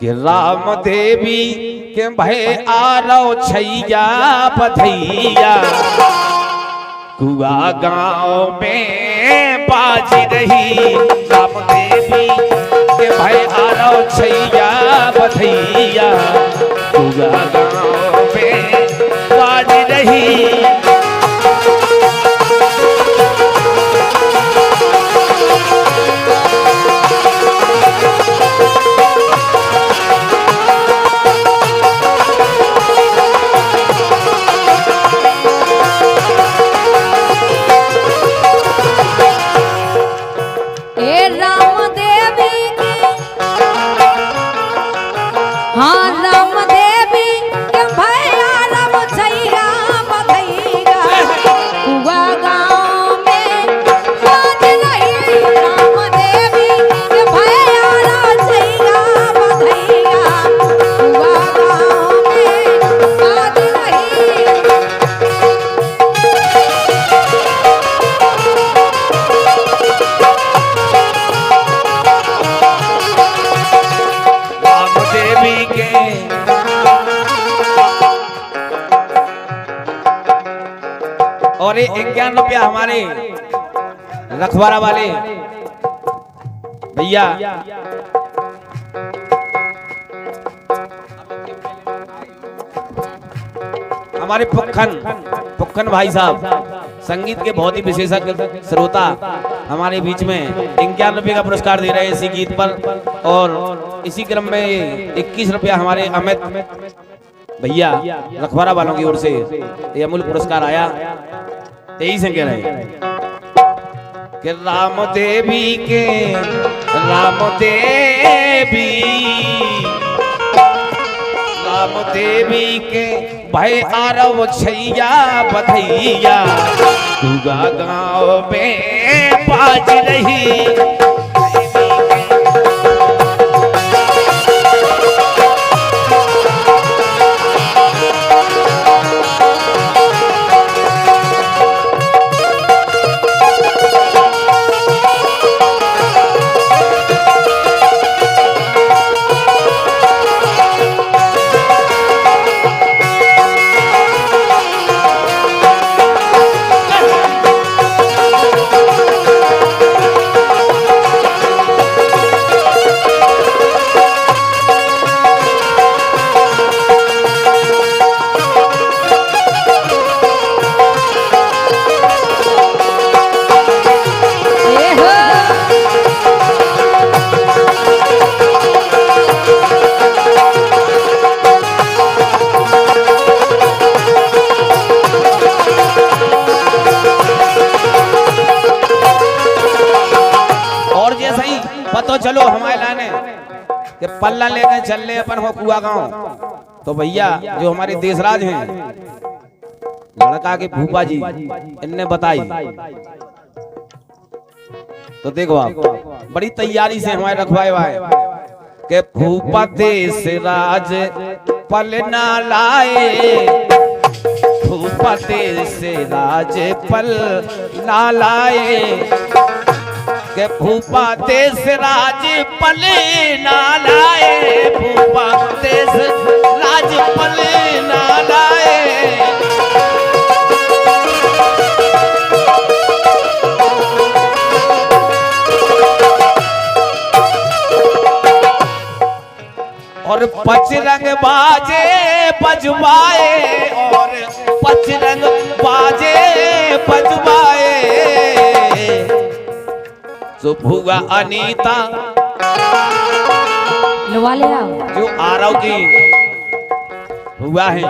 कि राम देवी के भय आरो छैया बधैया कुआ गांव में बाज रही। राम देवी के भय आरो छैया बधैया कुआ गांव में बाज रही। और 51 हमारे रखवारा वाले भैया हमारे पुक्खन भाई साहब संगीत के बहुत ही विशेषज्ञ श्रोता हमारे बीच में 51 रुपये का पुरस्कार दे रहे हैं इसी गीत पर। और इसी क्रम में 21 रुपया हमारे अमित भैया रखवारा वालों की ओर से ये अमूल्य पुरस्कार आया। यही से कह रहे हैं कि राम देवी के भय आरव छैया बधैया दुगा गांव में बाज रही। तो चलो हमारे लाने कि पल्ला लेके चल ले अपन हो कुआ गांव। तो भैया जो हमारे देशराज हैं लड़का के भूपा जी इनने बताई। तो देखो आप बड़ी तैयारी से हमारे रखवाए हुए कि भूपा देशराज पलना लाए, भूपा देशराज पलना लाए के भूपा देशराज पले ना लाए, भूपा देशराज पले ना लाए। और पचरंग बाजे बजवाए, और पचरंग बाजे बजवाए। तो भूआ अनीता जो आरव की भूआ है,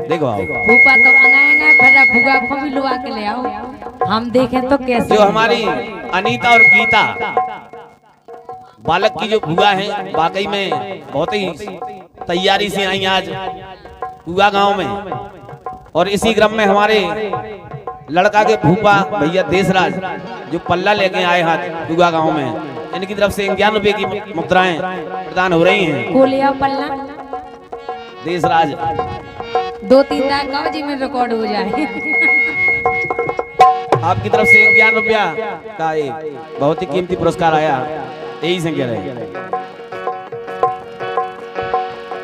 देखो आओ भूपा तो मंगाएंगे फिर भूआ को भी लुआ के ले आओ हम देखें तो कैसे। जो हमारी अनीता और गीता बालक की जो भूआ है वाकई में बहुत ही तैयारी से आई आज कुआ गांव में। और इसी क्रम में हमारे लड़का के भूपा भैया देशराज जो पल्ला लेके आए हाथ कुआ गांव में, इनकी तरफ से 51 रुपए की मुद्राएं प्रदान हो रही हैं। कोलिया पल्ला देशराज 2-3 दाग जी में रिकॉर्ड हो जाए। आपकी तरफ से 51 रुपया का एक बहुत ही कीमती पुरस्कार आया, यही से कह रहे हैं।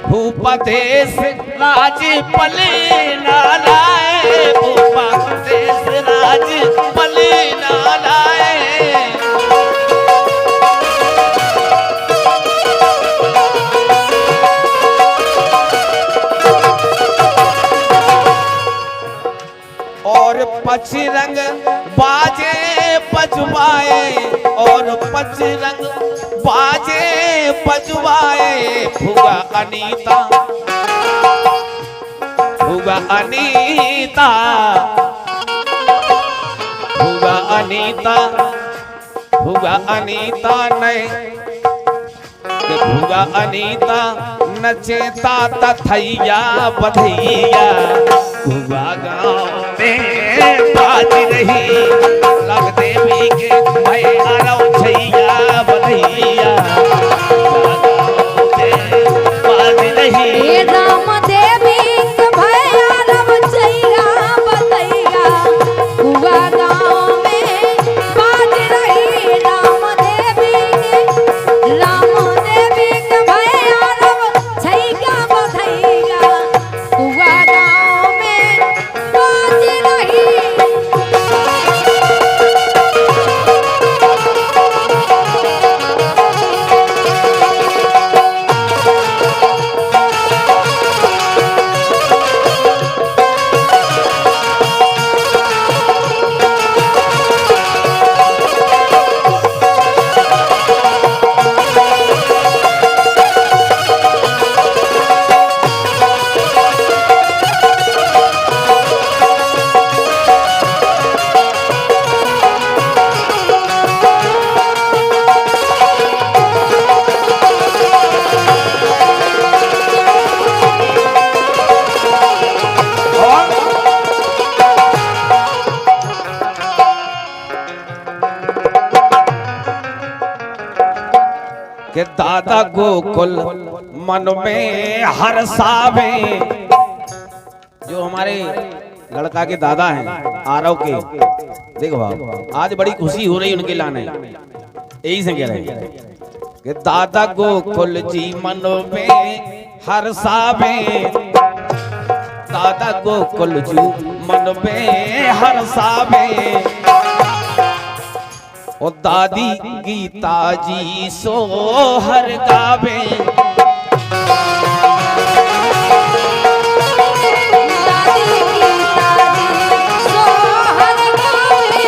भूपदेश राज पले ना लाए, भूपदेश राज पले ना लाए। और पचरंग बाजे बजवाए, और पचरंग बाजे बजवाए। भुगा अनीता, भुगा अनीता, भुगा अनीता, भुगा अनीता नए, भुगा अनीता नचेता तथैया बधैया। भुगा गाँव में बाज रही, लग देवी के मैं आरव छैया बधैया। भुगा गाँव में बाज रही, राम देवी के भैया रव छैया बधैया। भुगा गाँव में बाज रही, राम देवी के भैया रव छैया बधैया। भुगा गाँव में बाज रही। कि दादा गोकुल मन में हर्षावे। जो हमारे लड़का के दादा हैं आरव के, देखो बाप आज बड़ी खुशी हो रही उनके लाने, यही से कह रहे हैं कि दादा गोकुल जी मन में हर्षावे। दादा गोकुल जी मन में हर्षावे। और दादी गीता जी सोहर गावे। दादी गीता जी सोहर गावे।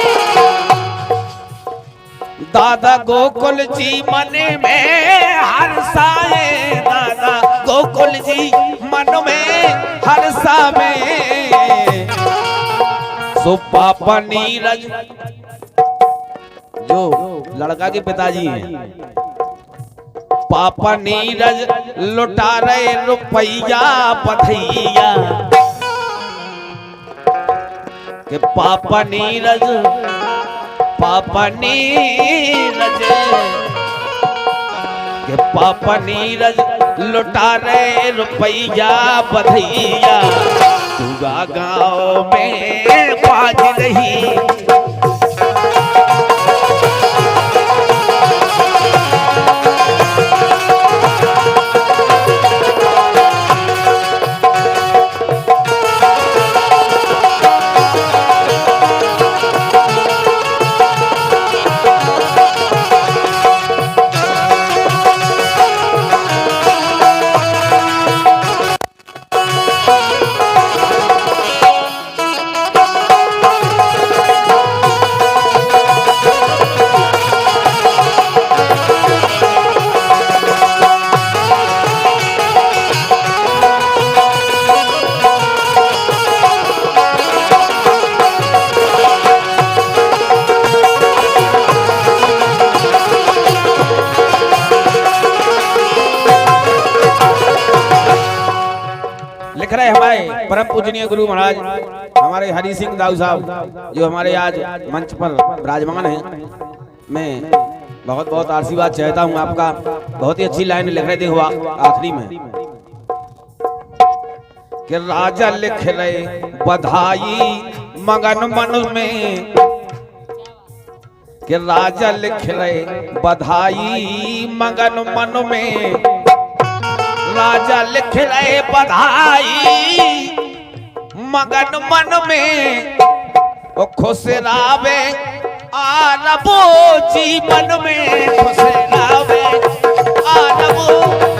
दादा गोकुल जी मन में हर्षाए, दादा गोकुल जी मन में हर्षावे। सो पापा नीरज जो लड़का के पिताजी हैं, पापा नीरज लुटा रहे रुपया बधैया। के पापा नीरज, पापा नीरज, के पापा नीरज लुटा रहे रुपया बधैया। भुगा गाँव में बाज रही, लिख रहे हमारे परम पूजनीय गुरु महाराज हमारे हरि सिंह दाऊ साहब, जो हमारे आज मंच पर विराजमान हैं। मैं बहुत बहुत आशीर्वाद चाहता हूं आपका। बहुत ही अच्छी लाइन लिख रहे थे हुआ आखिरी में कि राजा लिख रहे बधाई मगन मन में, कि राजा लिख रहे बधाई मगन मन में। राजा लिख रहे बधाई मगन मन में वो खुश रावे आरबो जीवन में खुश रावे आरबो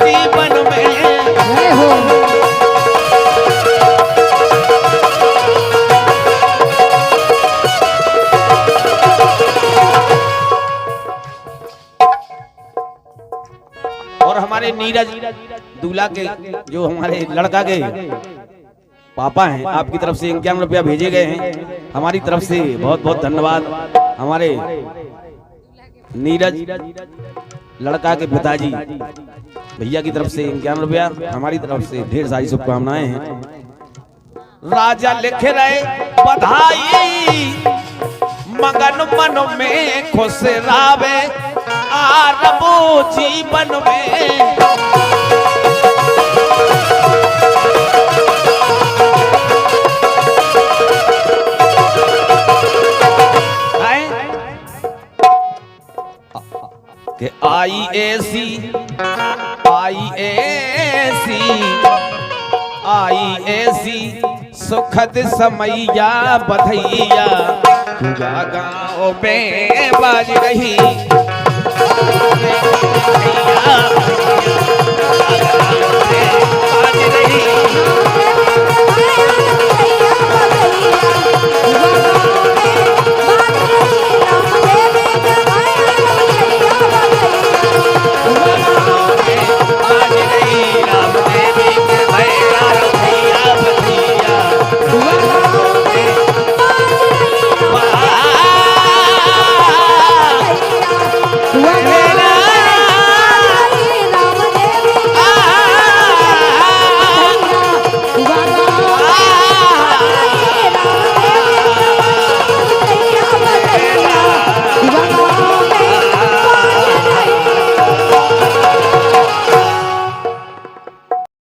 जीवन में। जय हो। और हमारे नीरज दूल्हा के जो हमारे लड़का के पापा हैं, आपकी तरफ से 51 रुपया भेजे गए हैं। हमारी तरफ से बहुत बहुत धन्यवाद। हमारे नीरज लड़का के पिताजी भैया की तरफ से 51 रुपया, हमारी तरफ से ढेर सारी शुभकामनाएं हैं। राजा लिख रहे बधाई मगन मन में खुश रावे आरबो जीवन में। कि आई ऐसी सुखद समैया बधैया पूरा गाँव में बाज रही।